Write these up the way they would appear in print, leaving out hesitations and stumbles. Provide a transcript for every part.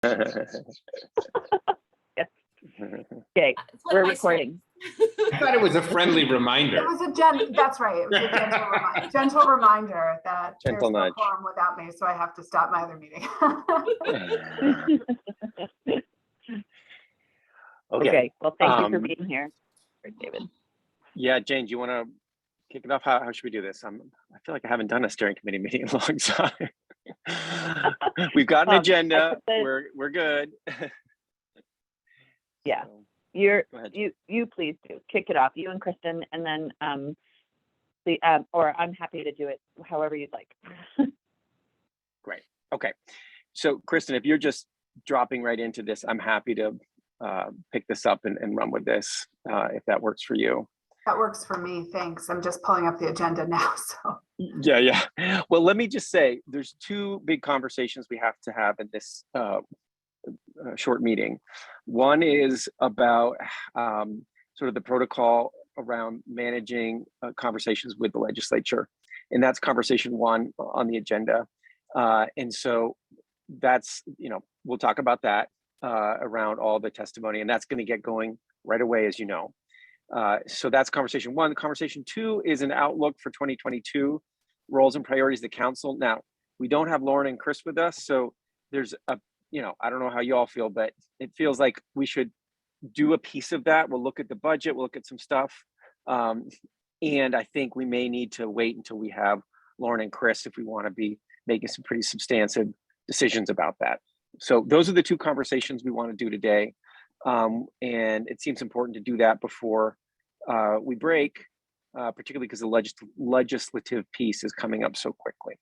Yes. Okay, we're recording. I thought it was a friendly reminder. It was that's right. It was a gentle reminder that Gentle there's nudge. no quorum without me, so I have to stop my other meeting. Okay, well, thank you for being here, David. Yeah, Jane, do you want to kick it off? How should we do this? I feel like I haven't done a steering committee meeting in a long time. We've got an agenda. We're good. Yeah, So, you please do kick it off, you and Kristen, and then or I'm happy to do it however you'd like. great. Okay. So Kristen, if you're just dropping right into this, I'm happy to pick this up and run with this if that works for you. That works for me. Thanks. I'm just pulling up the agenda now. So Yeah. Well, let me just say there's two big conversations we have to have in this short meeting. One is about sort of the protocol around managing conversations with the legislature. And that's conversation one on the agenda. And so that's, we'll talk about that around all the testimony, and that's going to get going right away, as you know. So that's conversation one. Conversation two is an outlook for 2022, roles and priorities of the council. Now, we don't have Lauren and Chris with us, so there's a, I don't know how you all feel, but it feels like we should do a piece of that. We'll look at the budget, we'll look at some stuff. And I think we may need to wait until we have Lauren and Chris if we want to be making some pretty substantive decisions about that. So those are the two conversations we want to do today. And it seems important to do that before we break, particularly because the legislative piece is coming up so quickly.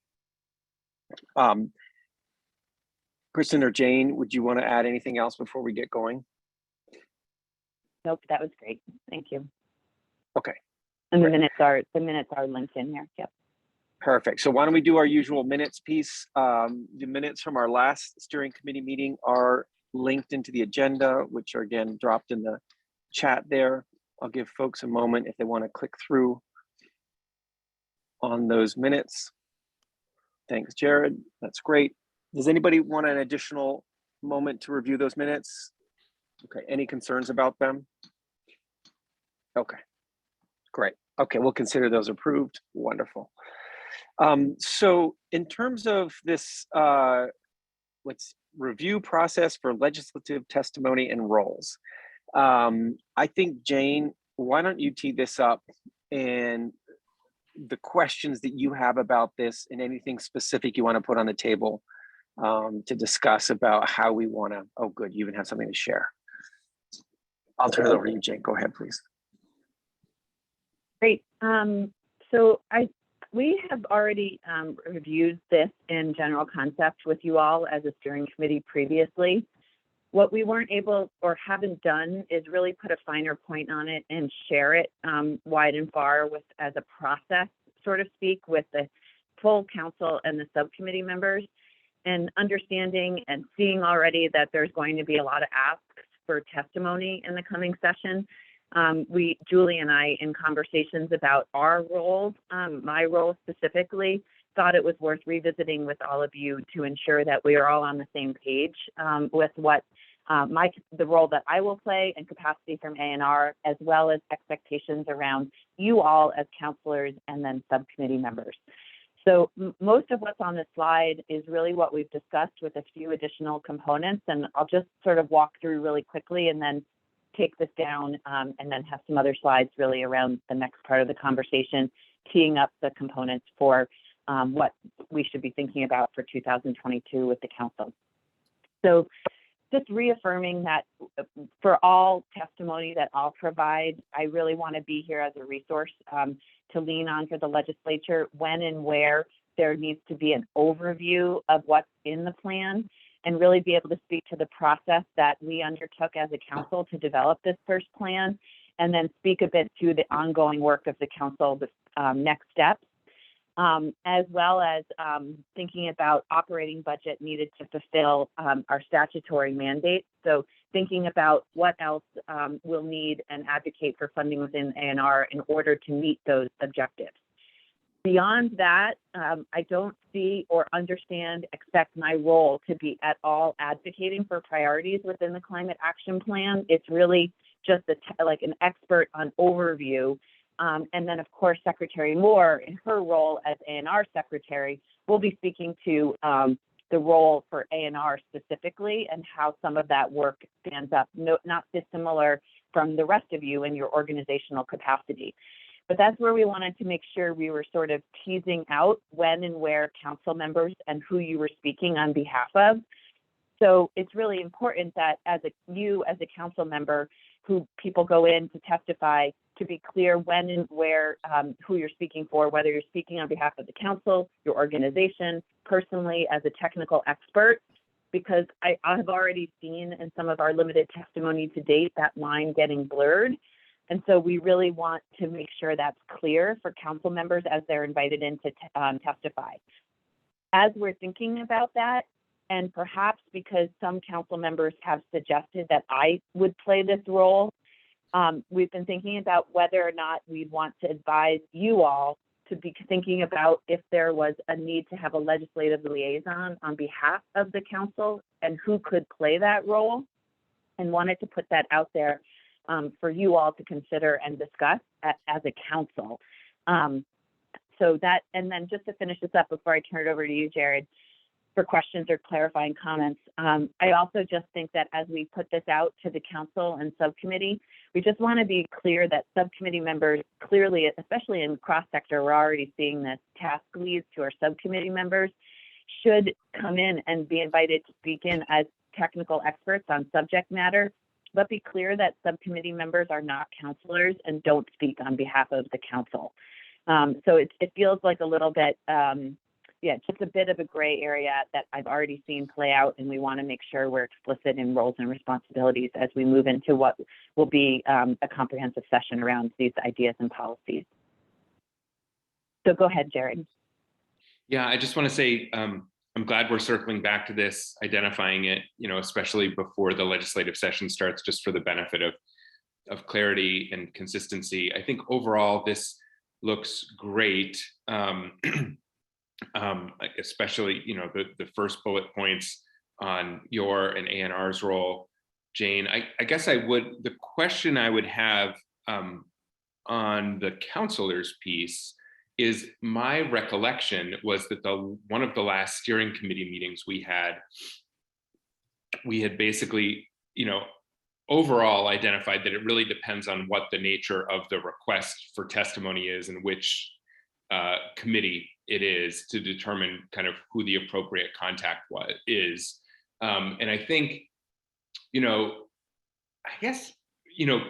Kristen or Jane, would you want to add anything else before we get going? Nope, that was great. Thank you. Okay. And the minutes are linked in here. Yep. Perfect. So why don't we do our usual minutes piece? The minutes from our last steering committee meeting are linked into the agenda, which are again dropped in the chat there. I'll give folks a moment if they want to click through on those minutes. Thanks, Jared. That's great. Does anybody want an additional moment to review those minutes? Okay, any concerns about them? Okay, great. Okay, we'll consider those approved. Wonderful. So in terms of this, let's review process for legislative testimony and roles. I think, Jane, why don't you tee this up, and the questions that you have about this and anything specific you want to put on the table to discuss about how we want to, oh good, you even have something to share. I'll turn it over to you, Jane. Go ahead, please. Great. So we have already reviewed this in general concept with you all as a steering committee previously. What we weren't able or haven't done is really put a finer point on it and share it wide and far with as a process, so to speak, with the full council and the subcommittee members, and understanding and seeing already that there's going to be a lot of asks for testimony in the coming session. Julie and I, in conversations about our roles, my role specifically, thought it was worth revisiting with all of you to ensure that we are all on the same page with what the role that I will play and capacity from A&R, as well as expectations around you all as counselors and then subcommittee members. So most of what's on this slide is really what we've discussed with a few additional components, and I'll just sort of walk through really quickly and then take this down and then have some other slides really around the next part of the conversation, teeing up the components for what we should be thinking about for 2022 with the council. So just reaffirming that for all testimony that I'll provide, I really want to be here as a resource to lean on for the legislature when and where there needs to be an overview of what's in the plan, and really be able to speak to the process that we undertook as a council to develop this first plan, and then speak a bit to the ongoing work of the council, the next steps, as well as thinking about operating budget needed to fulfill our statutory mandate. So thinking about what else we'll need and advocate for funding within A&R in order to meet those objectives. Beyond that, I don't see or expect my role to be at all advocating for priorities within the climate action plan. It's really just like an expert on overview. And then, of course, Secretary Moore, in her role as A&R Secretary, will be speaking to the role for A&R specifically and how some of that work stands up, not dissimilar from the rest of you in your organizational capacity. But that's where we wanted to make sure we were sort of teasing out when and where council members and who you were speaking on behalf of. So it's really important that as a council member who people go in to testify, to be clear when and where, who you're speaking for, whether you're speaking on behalf of the council, your organization, personally as a technical expert, because I have already seen in some of our limited testimony to date that line getting blurred. And so we really want to make sure that's clear for council members as they're invited in to testify. As we're thinking about that, and perhaps because some council members have suggested that I would play this role, we've been thinking about whether or not we'd want to advise you all to be thinking about if there was a need to have a legislative liaison on behalf of the council and who could play that role, and wanted to put that out there for you all to consider and discuss as a council. So that, and then just to finish this up before I turn it over to you, Jared, for questions or clarifying comments, I also just think that as we put this out to the council and subcommittee, we just want to be clear that subcommittee members clearly, especially in cross-sector, we're already seeing this, task leads to our subcommittee members should come in and be invited to speak in as technical experts on subject matter, but be clear that subcommittee members are not counselors and don't speak on behalf of the council. So it feels like a little bit, just a bit of a gray area that I've already seen play out, and we want to make sure we're explicit in roles and responsibilities as we move into what will be a comprehensive session around these ideas and policies. So go ahead, Jared. Yeah, I just want to say, I'm glad we're circling back to this, identifying it, especially before the legislative session starts, just for the benefit of clarity and consistency. I think overall this looks great, especially, the first bullet points on your and A&R's role. Jane, I guess the question I would have on the counselors piece is, my recollection was that one of the last steering committee meetings we had basically, overall identified that it really depends on what the nature of the request for testimony is and which committee it is to determine kind of who the appropriate contact is. And I think,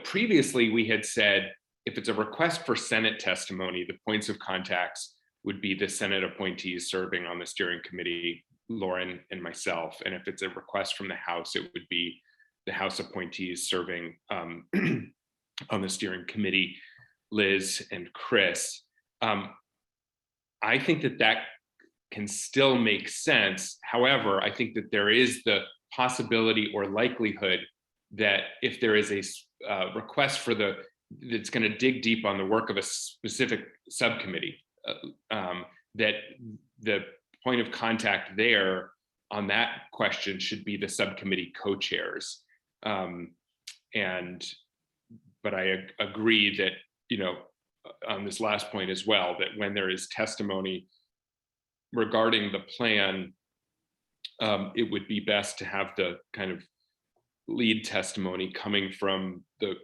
previously we had said, if it's a request for Senate testimony, the points of contacts would be the Senate appointees serving on the steering committee, Lauren and myself. And if it's a request from the House, it would be the House appointees serving on the steering committee, Liz and Chris. I think that can still make sense. However, I think that there is the possibility or likelihood that if there is a request for that's going to dig deep on the work of a specific subcommittee, that the point of contact there on that question should be the subcommittee co-chairs. But I agree that, on this last point as well, that when there is testimony regarding the plan, it would be best to have the kind of lead testimony coming from the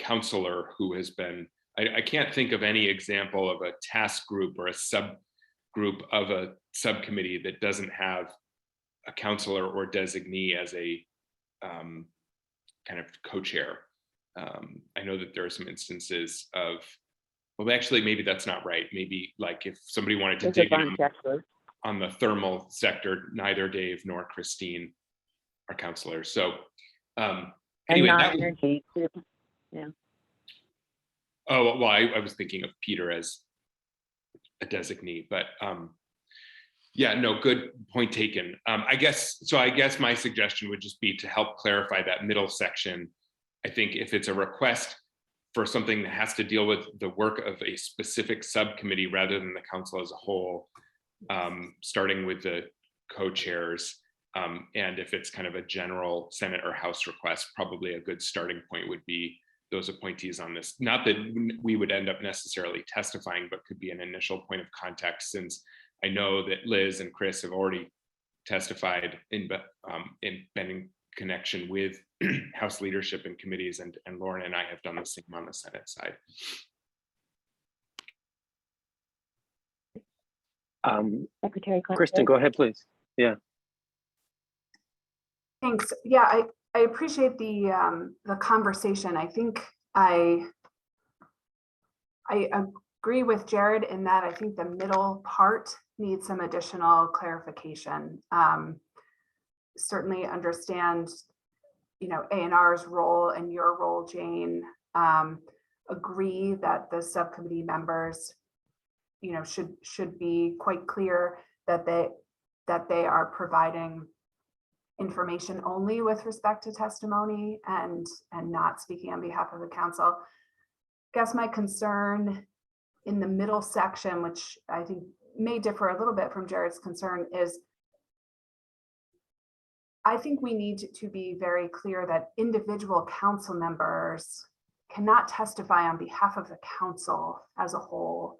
counselor who has been, I can't think of any example of a task group or a subgroup of a subcommittee that doesn't have a counselor or designee as a kind of co-chair. I know that there are some instances of, well, actually, maybe that's not right. Maybe like if somebody wanted to dig in on the thermal sector, neither Dave nor Christine are counselors. So anyway, energy. Yeah. Oh, well, I was thinking of Peter as a designee, but yeah, no, good point taken. I guess my suggestion would just be to help clarify that middle section. I think if it's a request for something that has to deal with the work of a specific subcommittee rather than the council as a whole, starting with the co-chairs. And if it's kind of a general Senate or House request, probably a good starting point would be those appointees on this. Not that we would end up necessarily testifying, but could be an initial point of contact, since I know that Liz and Chris have already testified in been in connection with House leadership and committees, and Lauren and I have done the same on the Senate side. Secretary Clinton. Kristen, go ahead, please. Yeah. Thanks. Yeah, I appreciate the conversation. I think I agree with Jared in that I think the middle part needs some additional clarification. Certainly understand, A&R's role and your role, Jane. Agree that the subcommittee members, should be quite clear that they are providing information only with respect to testimony and not speaking on behalf of the council. I guess my concern in the middle section, which I think may differ a little bit from Jared's concern, is I think we need to be very clear that individual council members cannot testify on behalf of the council as a whole.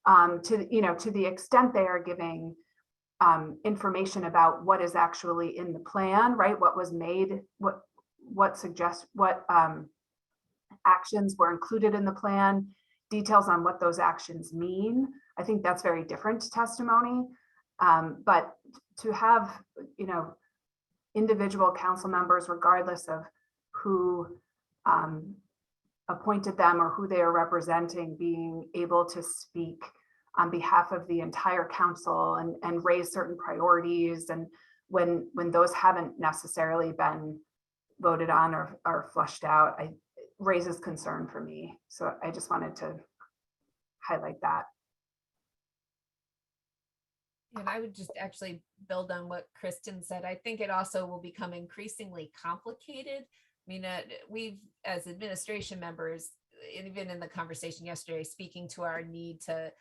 To the extent they are giving information about what is actually in the plan, right? What was made, what actions were included in the plan, details on what those actions mean. I think that's very different testimony. But to have, individual council members, regardless of who appointed them or who they are representing, being able to speak on behalf of the entire council and raise certain priorities, and when those haven't necessarily been voted on or flushed out, it raises concern for me. So I just wanted to highlight that. And I would just actually build on what Kristen said. I think it also will become increasingly complicated. I mean, we've, as administration members, even in the conversation yesterday, speaking to our need to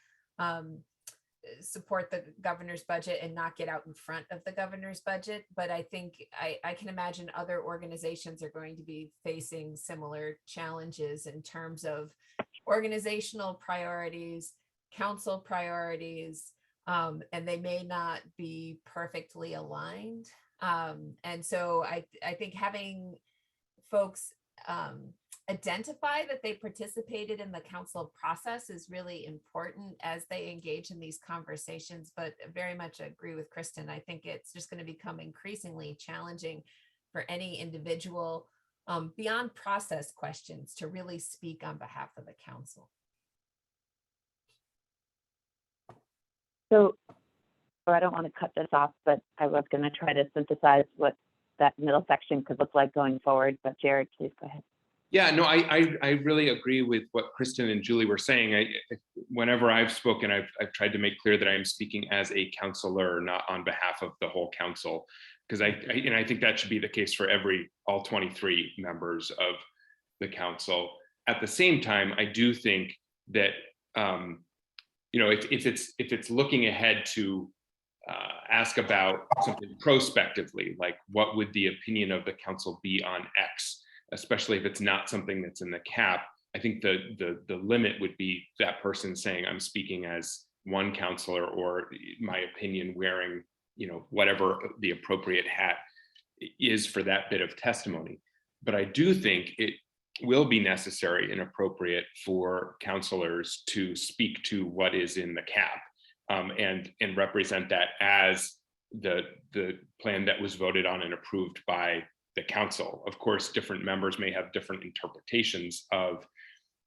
support the governor's budget and not get out in front of the governor's budget. But I think I can imagine other organizations are going to be facing similar challenges in terms of organizational priorities, council priorities, and they may not be perfectly aligned. And so I think having folks identify that they participated in the council process is really important as they engage in these conversations, but very much agree with Kristen. I think it's just going to become increasingly challenging for any individual beyond process questions to really speak on behalf of the council. So I don't want to cut this off, but I was going to try to synthesize what that middle section could look like going forward. But Jared, please go ahead. Yeah, no, I really agree with what Kristen and Julie were saying. Whenever I've spoken, I've tried to make clear that I'm speaking as a counselor, not on behalf of the whole council, because I think that should be the case for all 23 members of the council. At the same time, I do think that if it's looking ahead to ask about something prospectively, like what would the opinion of the council be on X, especially if it's not something that's in the cap, I think the limit would be that person saying, I'm speaking as one counselor, or my opinion wearing, whatever the appropriate hat is for that bit of testimony. But I do think it will be necessary and appropriate for counselors to speak to what is in the cap, and represent that as the plan that was voted on and approved by the council. Of course, different members may have different interpretations of,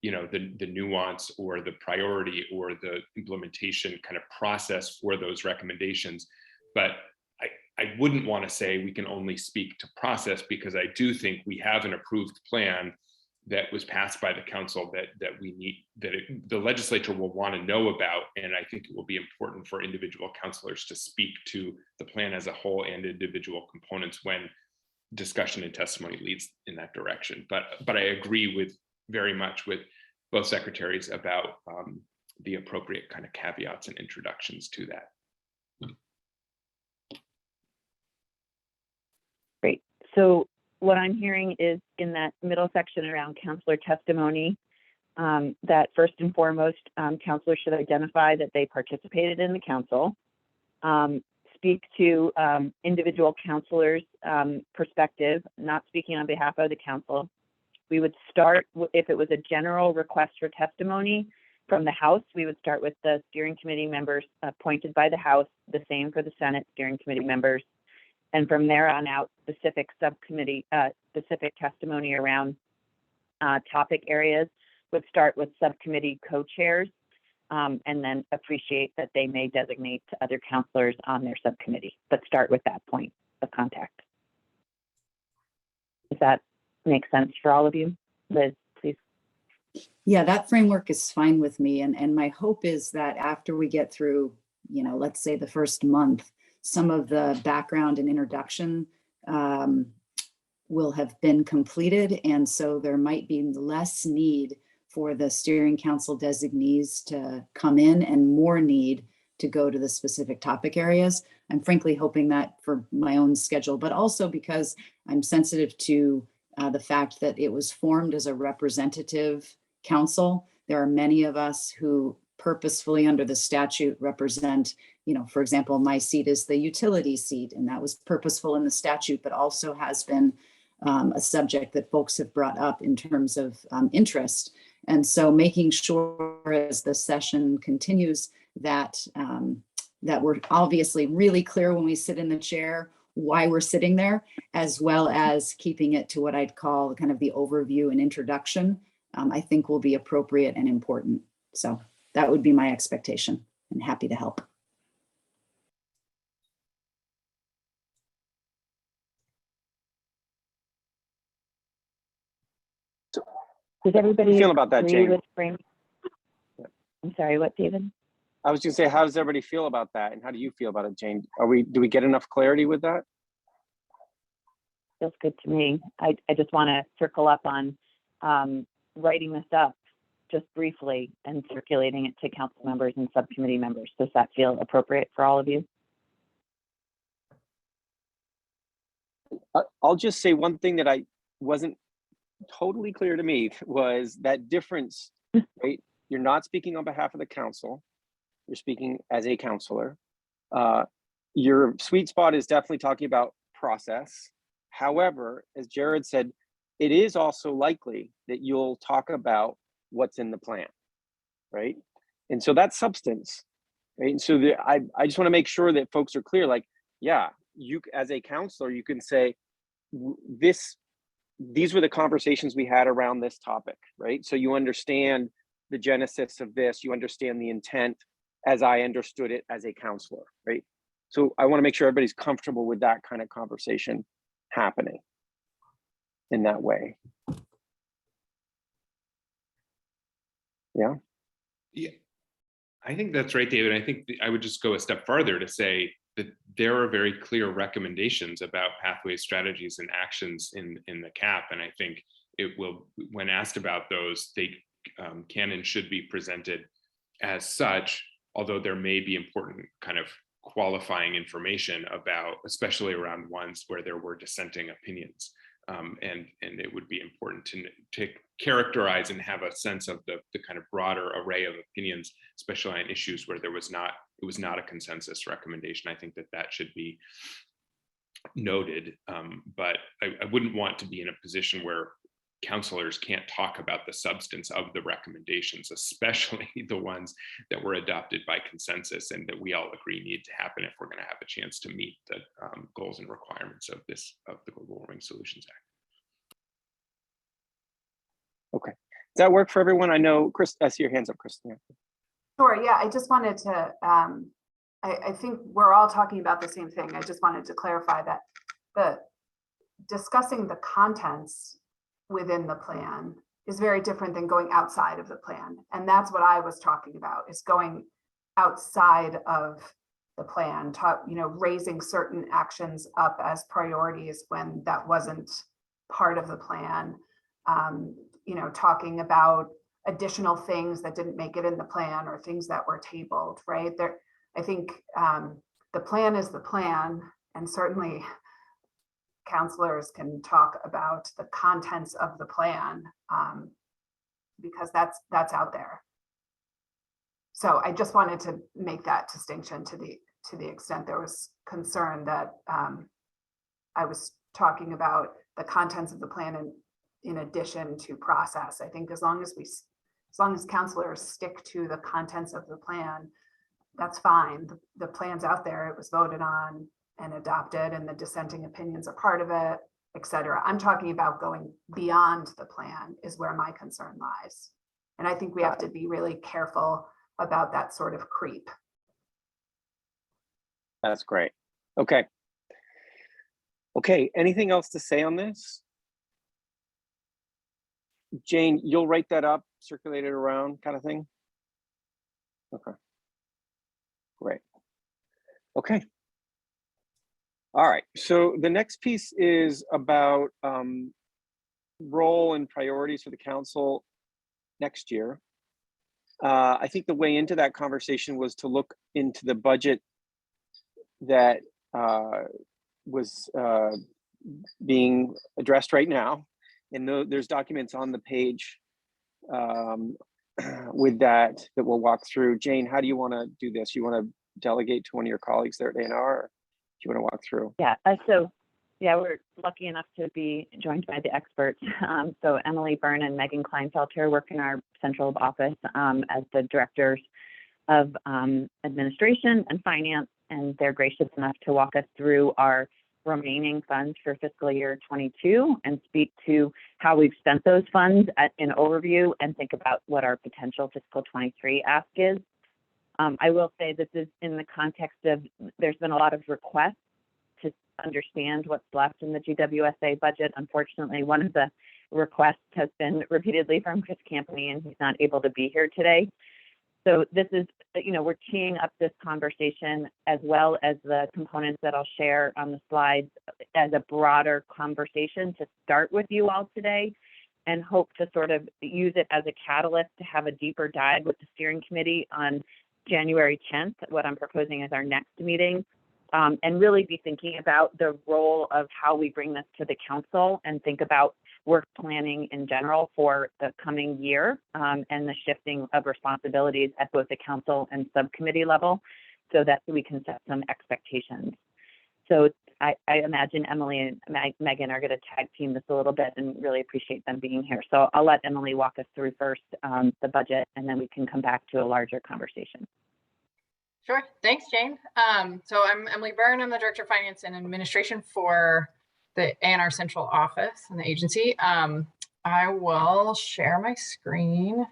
the nuance or the priority or the implementation kind of process for those recommendations. But I wouldn't want to say we can only speak to process, because I do think we have an approved plan that was passed by the council that we need, the legislature will want to know about. And I think it will be important for individual counselors to speak to the plan as a whole and individual components when discussion and testimony leads in that direction. But I agree very much with both secretaries about the appropriate kind of caveats and introductions to that. Great. So what I'm hearing is in that middle section around counselor testimony, that first and foremost, counselors should identify that they participated in the council, speak to individual counselors' perspective, not speaking on behalf of the council. We would start, if it was a general request for testimony from the House, we would start with the steering committee members appointed by the House, the same for the Senate steering committee members. And from there on out, specific subcommittee, specific testimony around topic areas would start with subcommittee co-chairs, and then appreciate that they may designate to other counselors on their subcommittee, but start with that point of contact. Does that make sense for all of you? Liz, please. Yeah, that framework is fine with me. And my hope is that after we get through, let's say the first month, some of the background and introduction will have been completed. And so there might be less need for the steering council designees to come in and more need to go to the specific topic areas. I'm frankly hoping that for my own schedule, but also because I'm sensitive to the fact that it was formed as a representative council. There are many of us who purposefully under the statute represent, for example, my seat is the utility seat, and that was purposeful in the statute, but also has been a subject that folks have brought up in terms of interest. And so making sure as the session continues that that we're obviously really clear when we sit in the chair why we're sitting there, as well as keeping it to what I'd call kind of the overview and introduction, I think will be appropriate and important. So that would be my expectation, and happy to help. Does everybody feel about that, agree Jane? with frame? I'm sorry, what, David? I was going to say, how does everybody feel about that? And how do you feel about it, Jane? Do we get enough clarity with that? Feels good to me. I just want to circle up on writing this up just briefly and circulating it to council members and subcommittee members. Does that feel appropriate for all of you? I'll just say one thing that I wasn't totally clear to me was that difference, right? You're not speaking on behalf of the council. You're speaking as a counselor. Your sweet spot is definitely talking about process. However, as Jared said, it is also likely that you'll talk about what's in the plan, right? And so that's substance, right? And so I just want to make sure that folks are clear, like, yeah, you as a counselor, you can say, these were the conversations we had around this topic, right? So you understand the genesis of this, you understand the intent as I understood it as a counselor, right? So I want to make sure everybody's comfortable with that kind of conversation happening in that way. Yeah. Yeah, I think that's right, David. I think I would just go a step farther to say that there are very clear recommendations about pathways, strategies, and actions in the CAP. And I think it will, when asked about those, they can and should be presented as such, although there may be important kind of qualifying information about, especially around ones where there were dissenting opinions. And it would be important to characterize and have a sense of the kind of broader array of opinions, especially on issues where it was not a consensus recommendation. I think that should be noted, but I wouldn't want to be in a position where counselors can't talk about the substance of the recommendations, especially the ones that were adopted by consensus and that we all agree need to happen if we're going to have a chance to meet the goals and requirements of the Global Warming Solutions Act. Okay, does that work for everyone? I know, Chris, I see your hands up, Kristen. Sure, yeah, I just wanted to, I think we're all talking about the same thing. I just wanted to clarify that discussing the contents within the plan is very different than going outside of the plan. And that's what I was talking about, is going outside of the plan, raising certain actions up as priorities when that wasn't part of the plan. talking about additional things that didn't make it in the plan or things that were tabled, right? I think the plan is the plan, and certainly counselors can talk about the contents of the plan because that's out there. So I just wanted to make that distinction to the extent there was concern that I was talking about the contents of the plan in addition to process. I think as long as counselors stick to the contents of the plan, that's fine. The plan's out there, it was voted on and adopted, and the dissenting opinions are part of it, et cetera. I'm talking about going beyond the plan is where my concern lies. And I think we have to be really careful about that sort of creep. That's great. Okay. Okay, anything else to say on this? Jane, you'll write that up, circulate it around kind of thing? Okay. Great. Okay. All right, so the next piece is about role and priorities for the council next year. I think the way into that conversation was to look into the budget that was being addressed right now. And there's documents on the page with that we'll walk through. Jane, how do you want to do this? You want to delegate to one of your colleagues there at A&R, or do you want to walk through? Yeah, we're lucky enough to be joined by the experts. So Emily Byrne and Megan Kleinfelter work in our central office as the directors of administration and finance, and they're gracious enough to walk us through our remaining funds for fiscal year 22 and speak to how we've spent those funds in overview and think about what our potential fiscal 23 ask is. I will say this is in the context of, there's been a lot of requests to understand what's left in the GWSA budget. Unfortunately, one of the requests has been repeatedly from Chris Campany, and he's not able to be here today. So this is, we're teeing up this conversation as well as the components that I'll share on the slides as a broader conversation to start with you all today, and hope to sort of use it as a catalyst to have a deeper dive with the steering committee on January 10th, what I'm proposing as our next meeting, and really be thinking about the role of how we bring this to the council and think about work planning in general for the coming year, and the shifting of responsibilities at both the council and subcommittee level so that we can set some expectations. So I imagine Emily and Megan are going to tag team this a little bit, and really appreciate them being here. So I'll let Emily walk us through first the budget, and then we can come back to a larger conversation. Sure. Thanks, Jane. So I'm Emily Byrne. I'm the Director of Finance and Administration for the A&R Central Office and the agency. I will share my screen,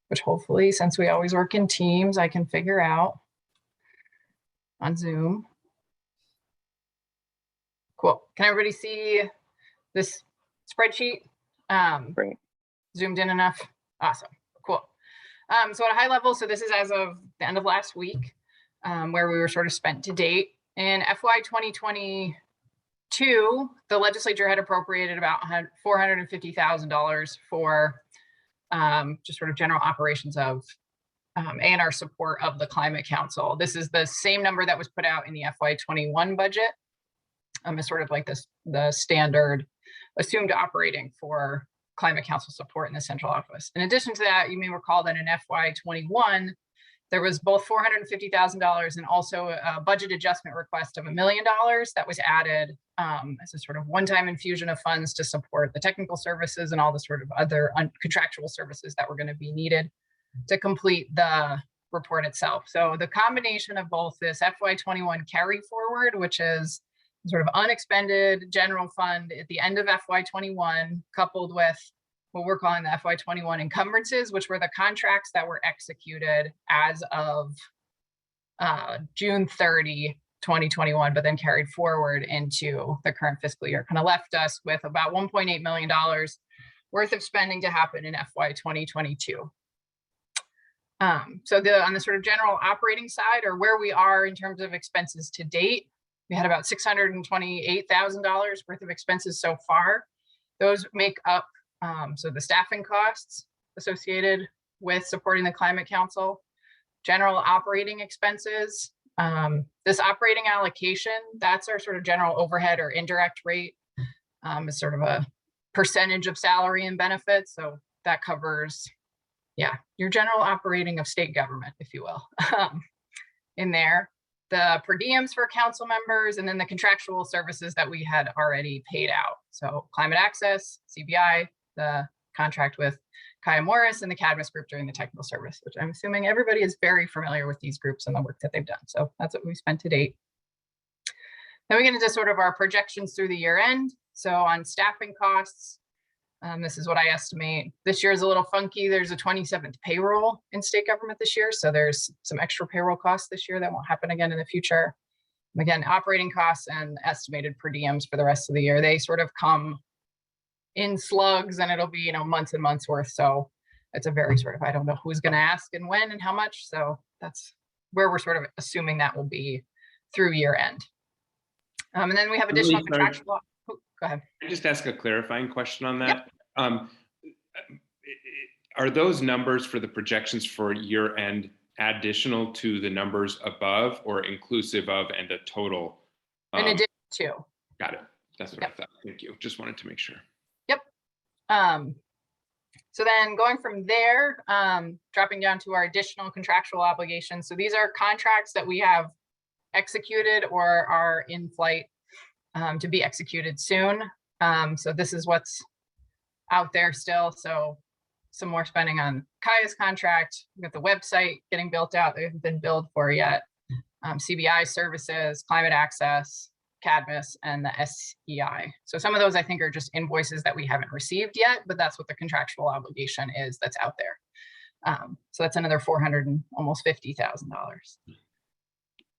which hopefully, since we always work in teams, I can figure out on Zoom. Cool. Can everybody see this spreadsheet? Great. Zoomed in enough? Awesome. Cool. So at a high level, so this is as of the end of last week, where we were sort of spent to date. In FY 2022, the legislature had appropriated about $450,000 for just sort of general operations of A&R support of the Climate Council. This is the same number that was put out in the FY 21 budget. It's sort of like this, the standard assumed operating for Climate Council support in the central office. In addition to that, you may recall that in FY 21, there was both $450,000 and also a budget adjustment request of $1 million that was added as a sort of one-time infusion of funds to support the technical services and all the sort of other contractual services that were going to be needed to complete the report itself. So the combination of both this FY 21 carry forward, which is sort of unexpended general fund at the end of FY 21, coupled with what we're calling the FY 21 encumbrances, which were the contracts that were executed as of June 30, 2021, but then carried forward into the current fiscal year, kind of left us with about $1.8 million worth of spending to happen in FY 2022. So on the sort of general operating side, or where we are in terms of expenses to date, we had about $628,000 worth of expenses so far. Those make up So the staffing costs associated with supporting the Climate Council, general operating expenses. This operating allocation, that's our sort of general overhead or indirect rate. Is sort of a percentage of salary and benefits. So that covers, yeah, your general operating of state government, if you will, in there. The per diems for council members, and then the contractual services that we had already paid out. So climate access, CBI, the contract with Kaya Morris and the Cadmus group during the technical service, which I'm assuming everybody is very familiar with these groups and the work that they've done. So that's what we spent to date. Then we get into sort of our projections through the year end. So on staffing costs, this is what I estimate. This year is a little funky. There's a 27th payroll in state government this year. So there's some extra payroll costs this year that won't happen again in the future. Again, operating costs and estimated per diems for the rest of the year, they sort of come in slugs, and it'll be, you know, months and months worth. So it's a very sort of, I don't know who's going to ask and when and how much. So that's where we're sort of assuming that will be through year end. And then we have additional contractual. Oh, go ahead. Can I just ask a clarifying question on that? Yep. Are those numbers for the projections for year end additional to the numbers above, or inclusive of and a total? In addition to. Got it. That's what I thought. Thank you. Just wanted to make sure. Yep. So then going from there, dropping down to our additional contractual obligations. So these are contracts that we have executed or are in flight to be executed soon. So this is what's out there still. So some more spending on Kaya's contract. We got the website getting built out. They haven't been billed for yet. CBI services, climate access, Cadmus, and the SEI. So some of those I think are just invoices that we haven't received yet, but that's what the contractual obligation is that's out there. So that's another almost $50,000.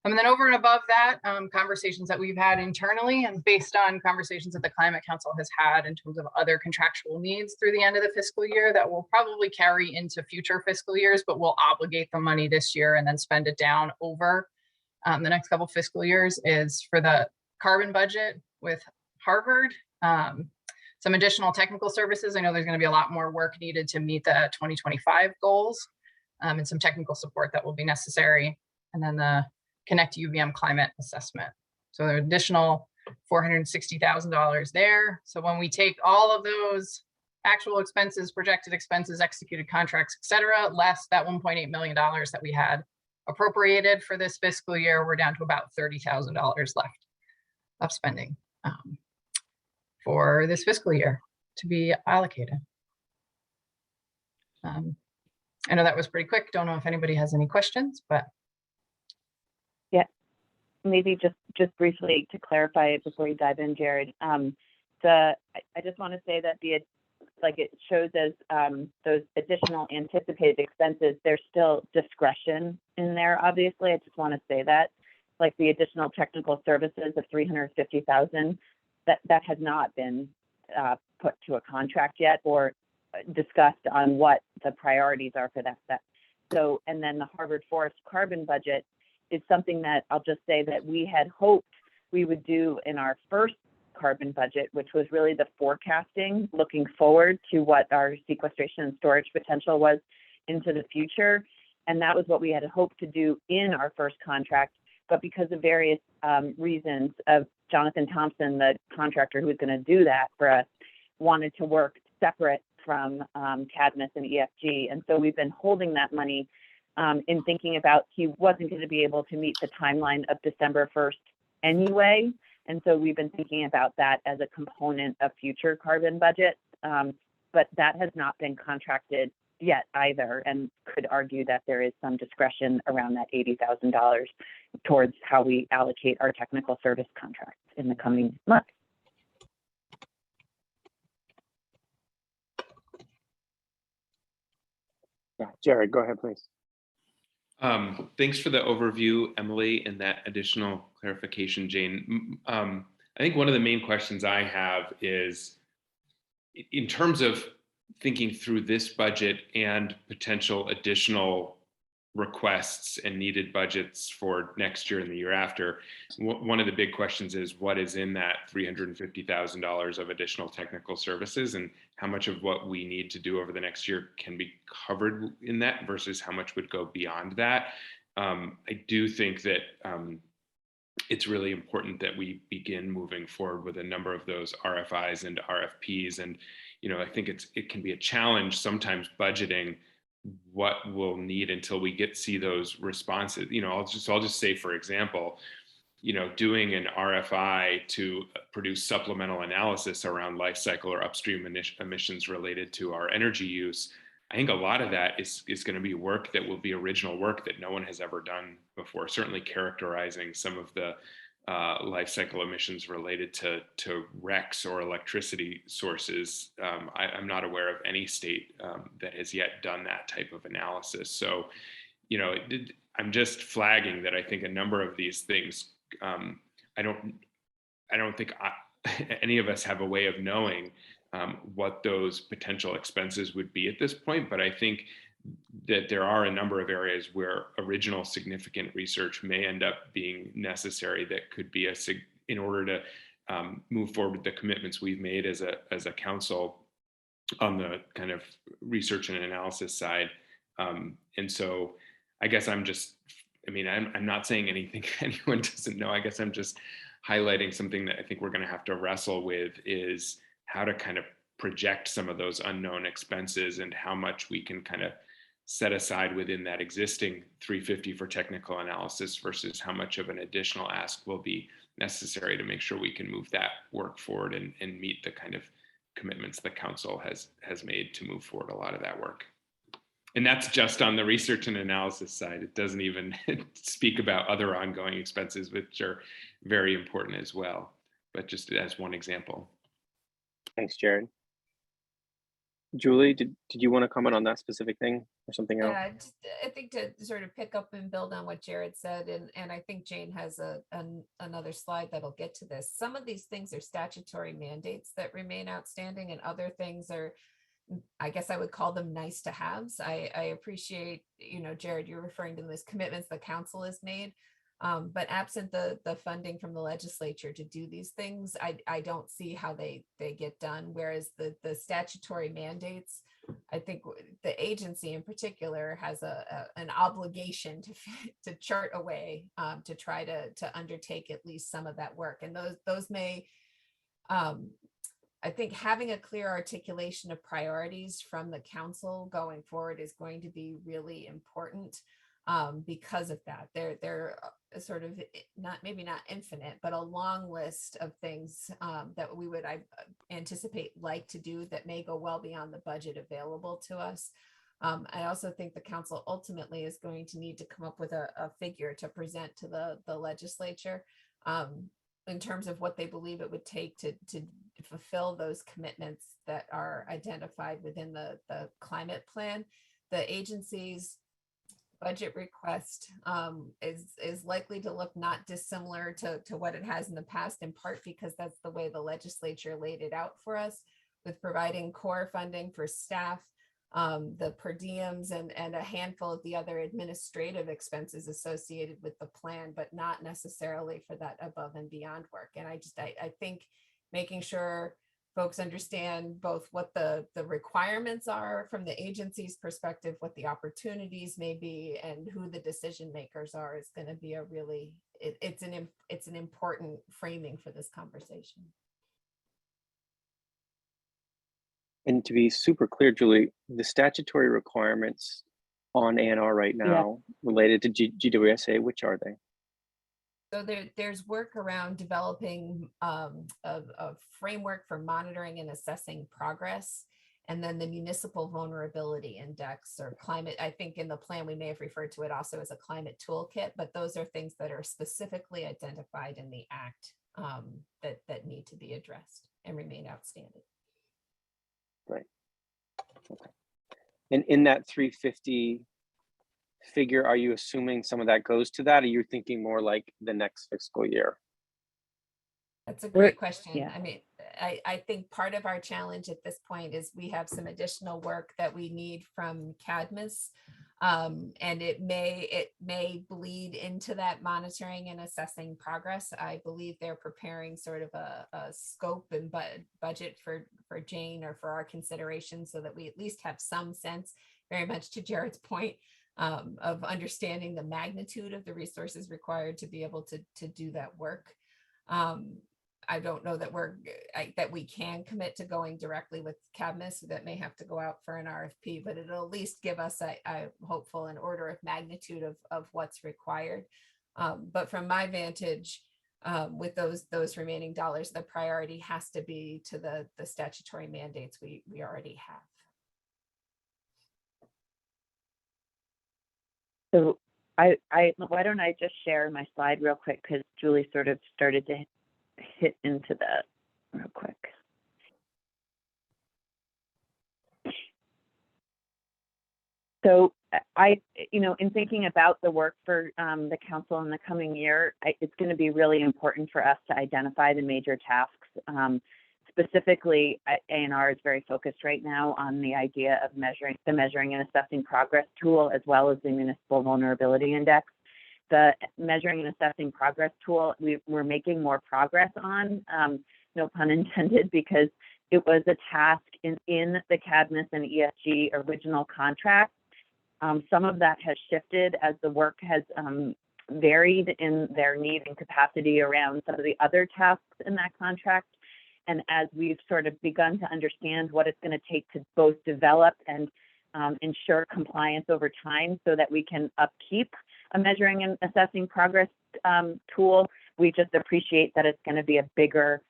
And then over and above that, conversations that we've had internally and based on conversations that the Climate Council has had in terms of other contractual needs through the end of the fiscal year that will probably carry into future fiscal years, but we'll obligate the money this year and then spend it down over the next couple fiscal years, is for the carbon budget with Harvard. Some additional technical services. I know there's going to be a lot more work needed to meet the 2025 goals, and some technical support that will be necessary. And then the Connect UVM climate assessment. So there's additional $460,000 there. So when we take all of those actual expenses, projected expenses, executed contracts, et cetera, less that $1.8 million that we had appropriated for this fiscal year, we're down to about $30,000 left of spending for this fiscal year to be allocated. I know that was pretty quick. Don't know if anybody has any questions, but. Maybe just briefly to clarify it before you dive in, Jared. I just want to say that it shows as those additional anticipated expenses, there's still discretion in there. Obviously, I just want to say that, like the additional technical services of $350,000, that has not been put to a contract yet or discussed on what the priorities are for that. So, and then the Harvard Forest carbon budget is something that I'll just say that we had hoped we would do in our first carbon budget, which was really the forecasting, looking forward to what our sequestration and storage potential was into the future. And that was what we had hoped to do in our first contract. But because of various reasons of Jonathan Thompson, the contractor who was going to do that for us, wanted to work separate from Cadmus and EFG. And so we've been holding that money in thinking about he wasn't going to be able to meet the timeline of December 1st anyway. And so we've been thinking about that as a component of future carbon budgets. But that has not been contracted yet either, and could argue that there is some discretion around that $80,000 towards how we allocate our technical service contracts in the coming months. Yeah, Jared, go ahead, please. Thanks for the overview, Emily, and that additional clarification, Jane. I think one of the main questions I have is, in terms of thinking through this budget and potential additional requests and needed budgets for next year and the year after, one of the big questions is what is in that $350,000 of additional technical services, and how much of what we need to do over the next year can be covered in that versus how much would go beyond that. I do think that it's really important that we begin moving forward with a number of those RFIs and RFPs. And, I think it can be a challenge sometimes budgeting what we'll need until we see those responses. I'll just say, for example, doing an RFI to produce supplemental analysis around life cycle or upstream emissions related to our energy use. I think a lot of that is going to be work that will be original work that no one has ever done before, certainly characterizing some of the life cycle emissions related to RECs or electricity sources. I'm not aware of any state that has yet done that type of analysis. So, I'm just flagging that I think a number of these things, I don't think any of us have a way of knowing what those potential expenses would be at this point, but I think that there are a number of areas where original significant research may end up being necessary that could be in order to move forward with the commitments we've made as a council on the kind of research and analysis side. And so I guess I'm not saying anything anyone doesn't know. I guess I'm just highlighting something that I think we're going to have to wrestle with, is how to kind of project some of those unknown expenses and how much we can kind of set aside within that existing 350 for technical analysis versus how much of an additional ask will be necessary to make sure we can move that work forward and meet the kind of commitments the council has made to move forward a lot of that work. And that's just on the research and analysis side. It doesn't even speak about other ongoing expenses, which are very important as well, but just as one example. Thanks, Jared. Julie, did you want to comment on that specific thing or something else? I think to sort of pick up and build on what Jared said, and I think Jane has another slide that'll get to this. Some of these things are statutory mandates that remain outstanding, and other things are, I guess I would call them nice to haves. I appreciate, Jared, you're referring to those commitments the council has made. But absent the funding from the legislature to do these things, I don't see how they get done. Whereas the statutory mandates, I think the agency in particular has an obligation to chart a way to try to undertake at least some of that work. And those may, I think having a clear articulation of priorities from the council going forward is going to be really important. Because of that, they're sort of maybe not infinite, but a long list of things that we would anticipate like to do that may go well beyond the budget available to us. I also think the council ultimately is going to need to come up with a figure to present to the legislature in terms of what they believe it would take to fulfill those commitments that are identified within the climate plan. The agency's budget request is likely to look not dissimilar to what it has in the past, in part because that's the way the legislature laid it out for us, with providing core funding for staff, the per diems, and a handful of the other administrative expenses associated with the plan, but not necessarily for that above and beyond work. And I think making sure folks understand both what the requirements are from the agency's perspective, what the opportunities may be, and who the decision makers are is going to be it's an important framing for this conversation. And to be super clear, Julie, the statutory requirements on ANR right now related to GWSA, which are they? So there's work around developing a framework for monitoring and assessing progress, and then the municipal vulnerability index, or climate. I think in the plan we may have referred to it also as a climate toolkit, but those are things that are specifically identified in the act that need to be addressed and remain outstanding. Right. Okay. And in that 350 figure, are you assuming some of that goes to that, or you're thinking more like the next fiscal year? That's a great question. Yeah. I mean, I think part of our challenge at this point is we have some additional work that we need from CADMAS And it may bleed into that monitoring and assessing progress. I believe they're preparing sort of a scope and budget for Jane or for our consideration, so that we at least have some sense, very much to Jared's point, of understanding the magnitude of the resources required to be able to do that work. I don't know that that we can commit to going directly with Cadmus. That may have to go out for an RFP, but it'll at least give us a hopeful an order of magnitude of what's required. But from my vantage, with those remaining dollars, the priority has to be to the statutory mandates we already have. So why don't I just share my slide real quick, because Julie sort of started to hit into that real quick. So in thinking about the work for the council in the coming year, it's going to be really important for us to identify the major tasks. Specifically, A&R is very focused right now on the idea of measuring and assessing progress tool, as well as the municipal vulnerability index. The measuring and assessing progress tool, we're making more progress on, no pun intended, because it was a task in the Cadmus and ESG original contract. Some of that has shifted as the work has varied in their need and capacity around some of the other tasks in that contract. And as we've sort of begun to understand what it's going to take to both develop and ensure compliance over time, so that we can upkeep a measuring and assessing progress tool, we just appreciate that it's going to be a bigger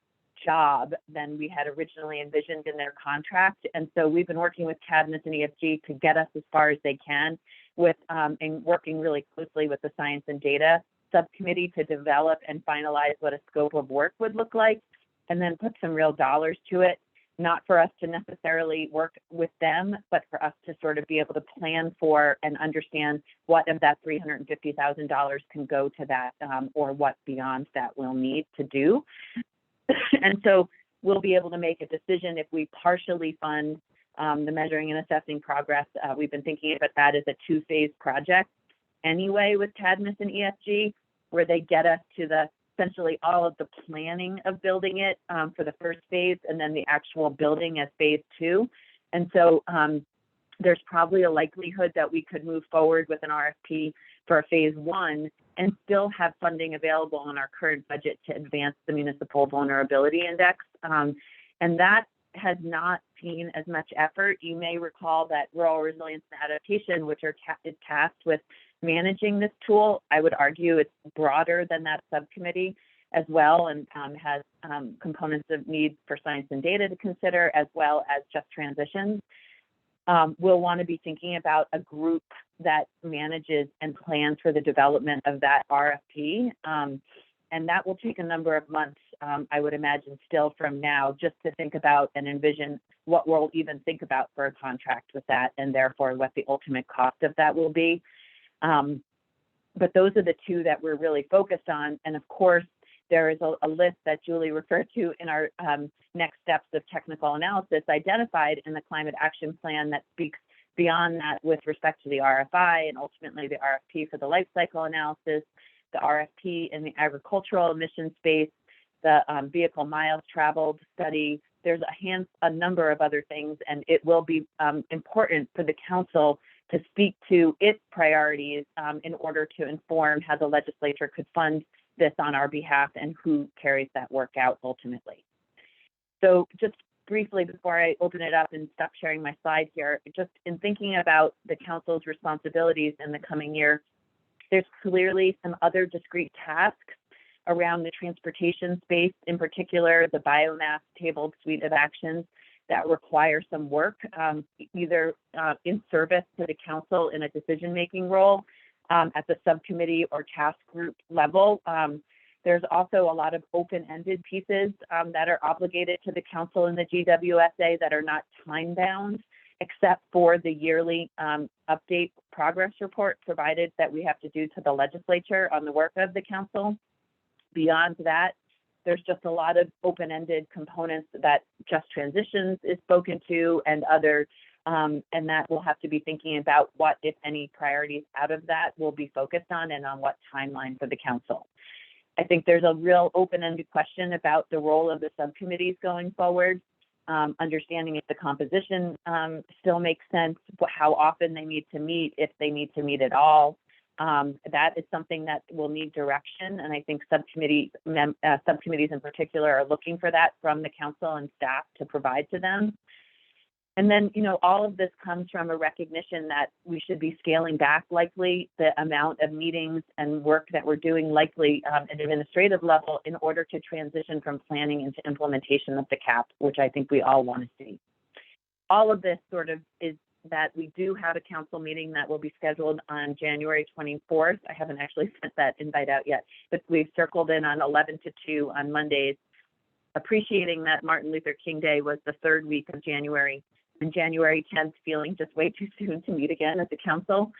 job than we had originally envisioned in their contract. And so we've been working with Cadmus and ESG to get us as far as they can, with and working really closely with the Science and Data Subcommittee to develop and finalize what a scope of work would look like, and then put some real dollars to it, not for us to necessarily work with them, but for us to sort of be able to plan for and understand what of that $350,000 can go to that, or what beyond that we'll need to do. And so we'll be able to make a decision if we partially fund the measuring and assessing progress. We've been thinking about that as a two-phase project anyway with Cadmus and ESG, where they get us to essentially all of the planning of building it for the first phase, and then the actual building as phase 2. And so there's probably a likelihood that we could move forward with an RFP for a phase 1 and still have funding available in our current budget to advance the municipal vulnerability index. And that has not seen as much effort. You may recall that rural resilience and adaptation, which is tasked with managing this tool, I would argue it's broader than that subcommittee as well, and has components of need for science and data to consider, as well as just transitions. We'll want to be thinking about a group that manages and plans for the development of that RFP. And that will take a number of months, I would imagine, still from now, just to think about and envision what we'll even think about for a contract with that, and therefore what the ultimate cost of that will be. But those are the two that we're really focused on. And of course, there is a list that Julie referred to in our next steps of technical analysis identified in the climate action plan that speaks beyond that with respect to the RFI and ultimately the RFP for the life cycle analysis, the RFP in the agricultural emission space, the vehicle miles traveled study. There's a number of other things, and it will be important for the council to speak to its priorities in order to inform how the legislature could fund this on our behalf and who carries that work out ultimately. So just briefly, before I open it up and stop sharing my slide here, just in thinking about the council's responsibilities in the coming year, there's clearly some other discrete tasks around the transportation space, in particular, the biomass tabled suite of actions that require some work, either in service to the council in a decision-making role at the subcommittee or task group level. There's also a lot of open-ended pieces that are obligated to the council in the GWSA that are not time-bound, except for the yearly update progress report provided that we have to do to the legislature on the work of the council. Beyond that, there's just a lot of open-ended components that Just Transitions is spoken to, and other And that we'll have to be thinking about what, if any, priorities out of that will be focused on and on what timeline for the council. I think there's a real open-ended question about the role of the subcommittees going forward, understanding if the composition still makes sense, how often they need to meet, if they need to meet at all. That is something that will need direction, and I think subcommittees in particular are looking for that from the council and staff to provide to them. And then, all of this comes from a recognition that we should be scaling back likely the amount of meetings and work that we're doing likely at an administrative level in order to transition from planning into implementation of the CAP, which I think we all want to see. All of this sort of is that we do have a council meeting that will be scheduled on January 24th. I haven't actually sent that invite out yet, but we've circled in on 11 to 2 on Mondays, appreciating that Martin Luther King Day was the third week of January. And January 10th feeling just way too soon to meet again as a council.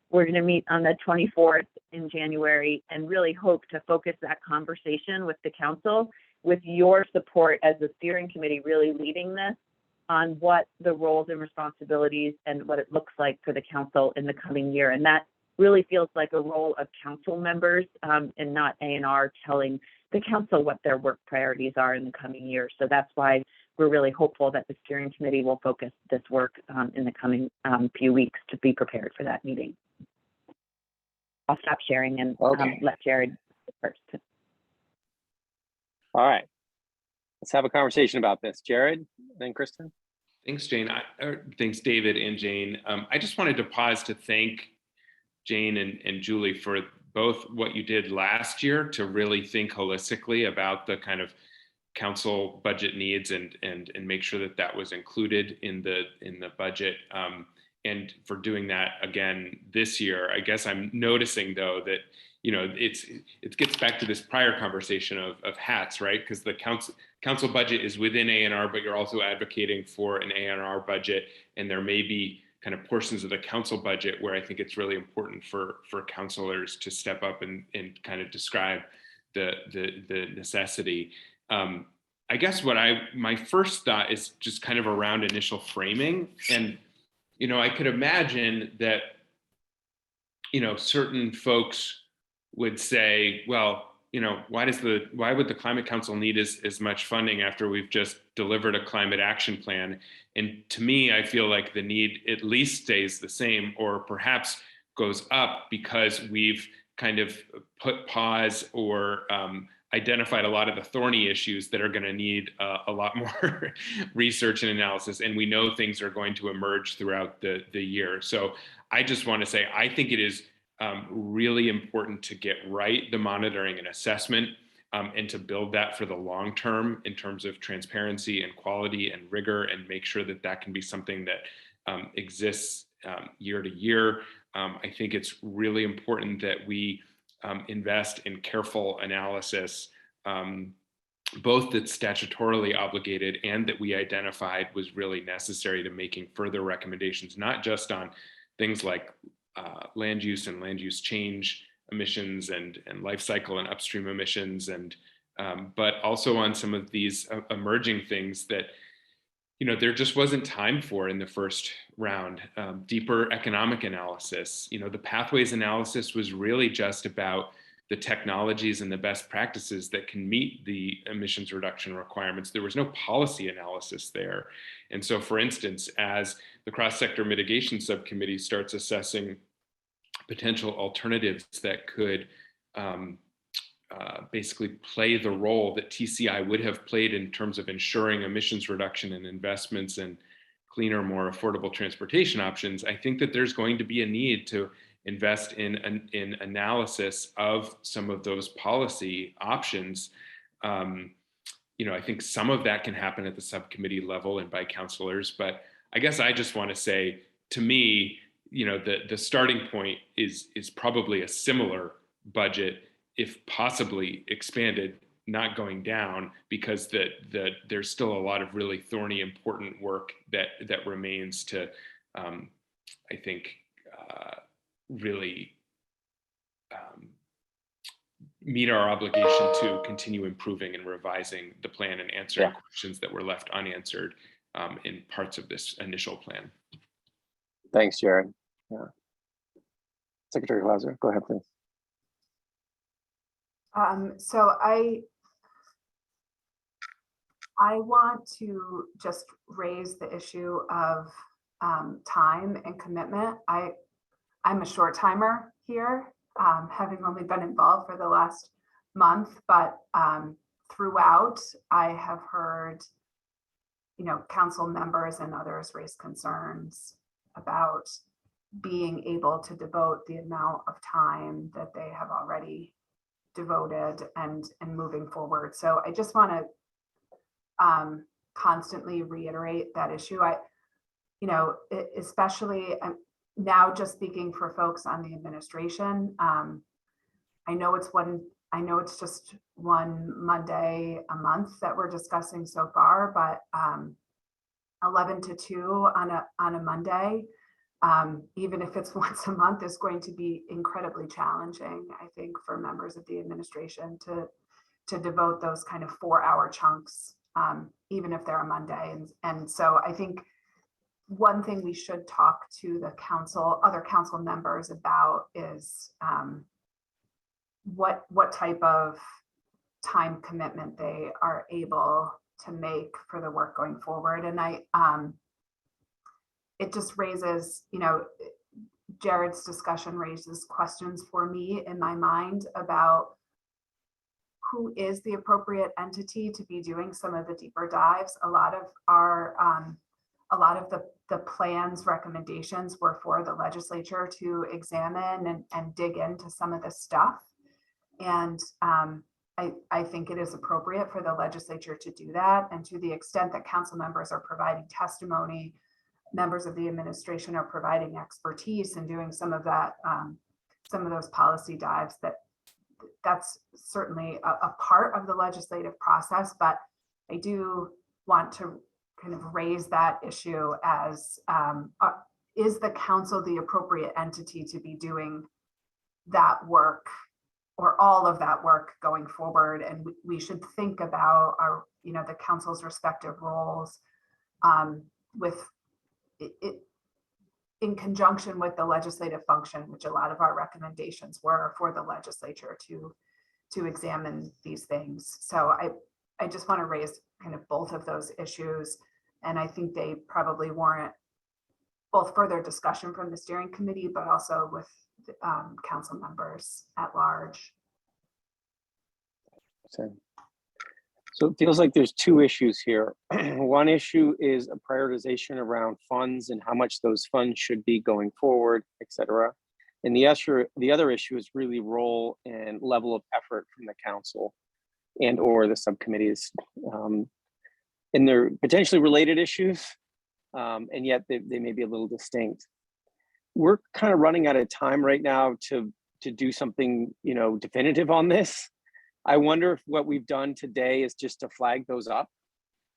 We're going to meet on the 24th in January and really hope to focus that conversation with the council, with your support as the steering committee really leading this, on what the roles and responsibilities and what it looks like for the council in the coming year. And that really feels like a role of council members and not A&R telling the council what their work priorities are in the coming year. So that's why we're really hopeful that the steering committee will focus this work in the coming few weeks to be prepared for that meeting. I'll stop sharing and let Jared first. All right. Let's have a conversation about this. Jared, then Kristen. Thanks, Jane. Thanks, David and Jane. I just wanted to pause to thank Jane and Julie for both what you did last year to really think holistically about the kind of council budget needs and make sure that that was included in the budget, and for doing that again this year. I guess I'm noticing though that it gets back to this prior conversation of hats, right? Because the council budget is within A&R, but you're also advocating for an A&R budget, and there may be kind of portions of the council budget where I think it's really important for councilors to step up and kind of describe the necessity. I guess my first thought is just kind of around initial framing. And, I could imagine that, certain folks would say, well, why would the Climate Council need as much funding after we've just delivered a climate action plan? And to me, I feel like the need at least stays the same or perhaps goes up because we've kind of put pause or identified a lot of the thorny issues that are going to need a lot more research and analysis. And we know things are going to emerge throughout the year. So I just want to say, I think it is really important to get right the monitoring and assessment and to build that for the long term in terms of transparency and quality and rigor, and make sure that that can be something that exists year to year. I think it's really important that we invest in careful analysis, both that's statutorily obligated and that we identified was really necessary to making further recommendations, not just on things like land use and land use change emissions and life cycle and upstream emissions, and but also on some of these emerging things that there just wasn't time for in the first round. Deeper economic analysis. The pathways analysis was really just about the technologies and the best practices that can meet the emissions reduction requirements. There was no policy analysis there. And so, for instance, as the cross-sector mitigation subcommittee starts assessing potential alternatives that could basically play the role that TCI would have played in terms of ensuring emissions reduction and investments in cleaner, more affordable transportation options, I think that there's going to be a need to invest in analysis of some of those policy options. I think some of that can happen at the subcommittee level and by councilors, but I guess I just want to say, to me, the starting point is probably a similar budget, if possibly expanded, not going down, because there's still a lot of really thorny, important work that remains to, I think, really meet our obligation to continue improving and revising the plan and answering questions that were left unanswered in parts of this initial plan. Thanks, Jared. Yeah. Secretary Hauser, go ahead, please. So I want to just raise the issue of time and commitment. I'm a short timer here, having only been involved for the last month, but throughout I have heard, council members and others raise concerns about being able to devote the amount of time that they have already devoted and moving forward. So I just want to constantly reiterate that issue. Especially now just speaking for folks on the administration, I know it's just one Monday a month that we're discussing so far, but 11 to 2 on a Monday, even if it's once a month, is going to be incredibly challenging, I think, for members of the administration to devote those kind of 4-hour chunks, even if they're a Monday. And so I think one thing we should talk to the other council members about is what type of time commitment they are able to make for the work going forward. And it just raises, Jared's discussion raises questions for me in my mind about who is the appropriate entity to be doing some of the deeper dives. A lot of the plan's recommendations were for the legislature to examine and dig into some of this stuff. And I think it is appropriate for the legislature to do that. And to the extent that council members are providing testimony, members of the administration are providing expertise and doing some of that, some of those policy dives, that's certainly a part of the legislative process. But I do want to kind of raise that issue as, is the council the appropriate entity to be doing that work or all of that work going forward? And we should think about our, the council's respective roles with it in conjunction with the legislative function, which a lot of our recommendations were for the legislature to examine these things. So I just want to raise kind of both of those issues. And I think they probably warrant both further discussion from the steering committee, but also with council members at large. So it feels like there's two issues here. One issue is a prioritization around funds and how much those funds should be going forward, et cetera. And the other issue is really role and level of effort from the council and or the subcommittees. And they're potentially related issues, and yet they may be a little distinct. We're kind of running out of time right now to do something, definitive on this. I wonder if what we've done today is just to flag those up,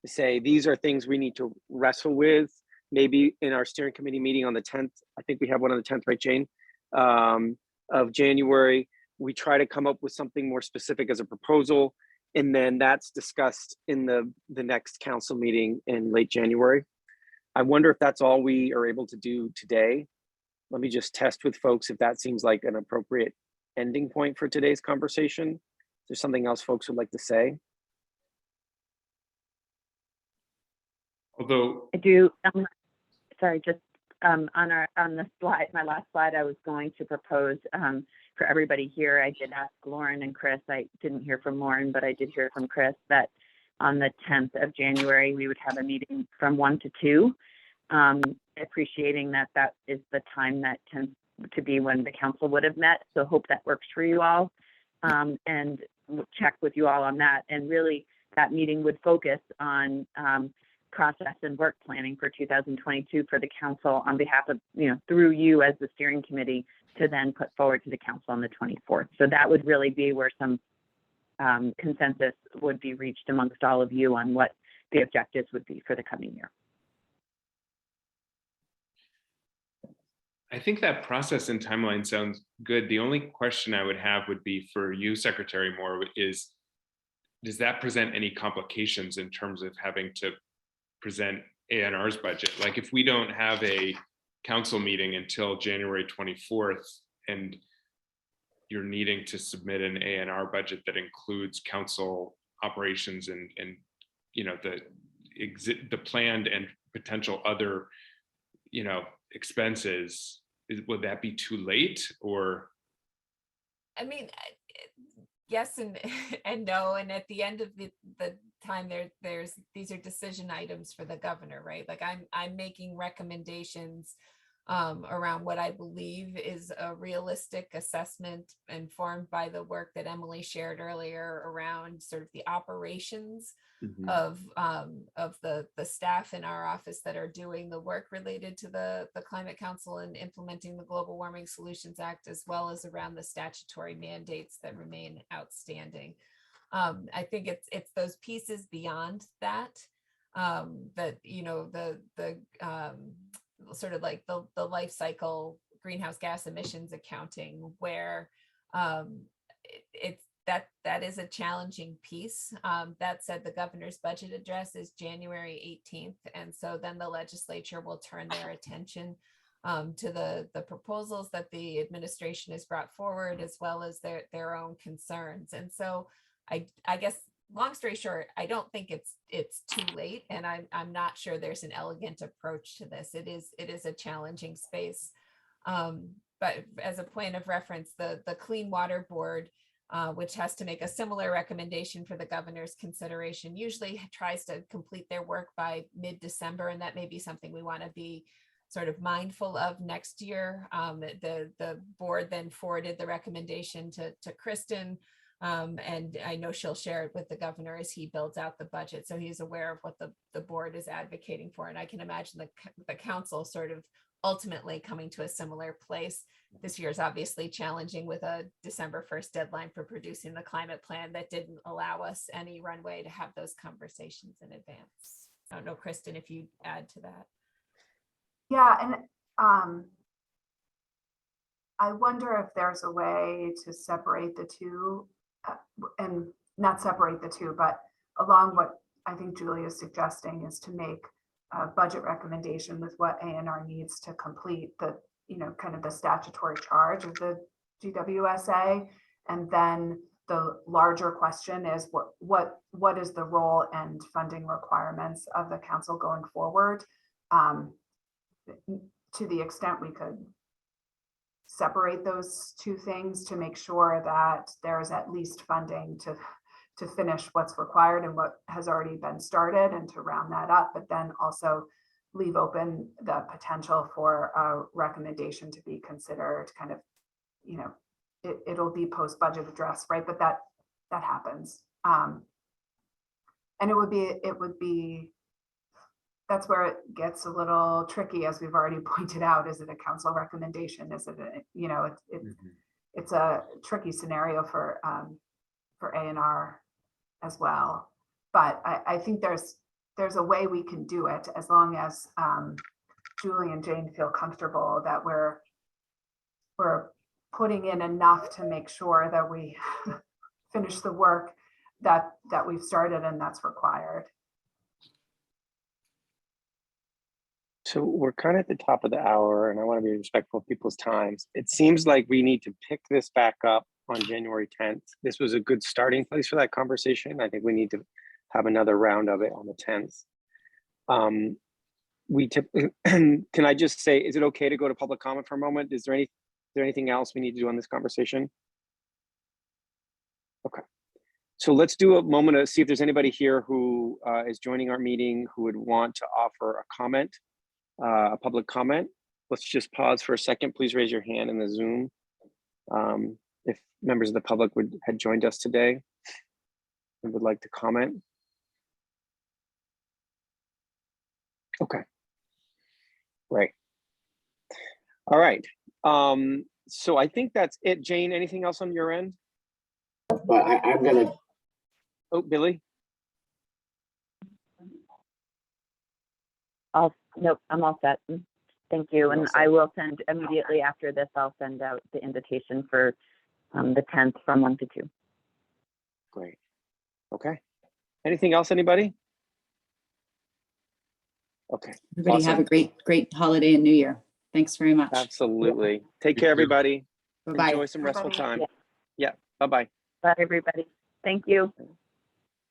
to say these are things we need to wrestle with. Maybe in our steering committee meeting on the 10th, I think we have one on the 10th, right, Jane, of January, we try to come up with something more specific as a proposal, and then that's discussed in the next council meeting in late January. I wonder if that's all we are able to do today. Let me just test with folks if that seems like an appropriate ending point for today's conversation. There's something else folks would like to say? Although I do, sorry, just on the slide, my last slide, I was going to propose for everybody here, I did ask Lauren and Chris, I didn't hear from Lauren, but I did hear from Chris that on the 10th of January, we would have a meeting from 1 to 2, appreciating that is the time that tends to be when the council would have met. So hope that works for you all. And we'll check with you all on that. And really that meeting would focus on process and work planning for 2022 for the council on behalf of, through you as the steering committee to then put forward to the council on the 24th. So that would really be where some consensus would be reached amongst all of you on what the objectives would be for the coming year. I think that process and timeline sounds good. The only question I would have would be for you, Secretary Moore, is does that present any complications in terms of having to present ANR's budget? Like if we don't have a council meeting until January 24th, and you're needing to submit an A&R budget that includes council operations and you know, the planned and potential other, you know, expenses, would that be too late? Or I mean, yes and and no. And at the end of the time, there's these are decision items for the governor, right? Like I'm making recommendations around what I believe is a realistic assessment informed by the work that Emily shared earlier around sort of the operations of the staff in our office that are doing the work related to the Climate Council and implementing the Global Warming Solutions Act, as well as around the statutory mandates that remain outstanding. I think it's those pieces beyond that, that, you know, the sort of like the life cycle greenhouse gas emissions accounting, where it's that is a challenging piece. That said, the governor's budget address is January 18th. And so then the legislature will turn their attention to the proposals that the administration has brought forward, as well as their own concerns. And so I guess, long story short, I don't think it's too late, and I'm not sure there's an elegant approach to this. It is a challenging space, but as a point of reference, the Clean Water Board, which has to make a similar recommendation for the governor's consideration, usually tries to complete their work by mid-December, and that may be something we want to be sort of mindful of next year. The board then forwarded the recommendation to Kristen. And I know she'll share it with the governor as he builds out the budget. So he's aware of what the board is advocating for. And I can imagine the council sort of ultimately coming to a similar place. This year is obviously challenging with a December 1st deadline for producing the climate plan that didn't allow us any runway to have those conversations in advance. I don't know, Kristen, if you add to that. Yeah, and I wonder if there's a way to separate the two, and not separate the two, but along what I think Julie is suggesting is to make a budget recommendation with what A&R needs to complete the, you know, kind of the statutory charge of the GWSA. And then the larger question is what is the role and funding requirements of the council going forward? To the extent we could separate those two things to make sure that there's at least funding to finish what's required and what has already been started, and to round that up, but then also leave open the potential for a recommendation to be considered kind of, you know, it'll be post-budget address, right? But that happens. And it would be, that's where it gets a little tricky, as we've already pointed out. Is it a council recommendation? Is it, you know, it's a tricky scenario for A&R as well. But I think there's a way we can do it, as long as Julie and Jane feel comfortable that we're putting in enough to make sure that we finish the work that we've started and that's required. So we're kind of at the top of the hour, and I want to be respectful of people's times. It seems like we need to pick this back up on January 10th. This was a good starting place for that conversation. I think we need to have another round of it on the 10th. Can I just say, is it okay to go to public comment for a moment? Is there anything else we need to do on this conversation? Okay. So let's do a moment to see if there's anybody here who is joining our meeting who would want to offer a comment. A public comment. Let's just pause for a second. Please raise your hand in the Zoom if members of the public had joined us today and would like to comment. Okay, great. All right. So I think that's it. Jane, anything else on your end? But I'm gonna. Oh, Billy. Nope, I'm all set. Thank you. And I will send immediately after this, I'll send out the invitation for the 10th from 1 to 2. Great. Okay. Anything else, anybody? Okay. Everybody Awesome. have a great holiday and New Year. Thanks very much. Absolutely. Take care, everybody. Bye-bye. Enjoy some restful Everybody. time. Yeah. Bye-bye. Bye, everybody. Thank you.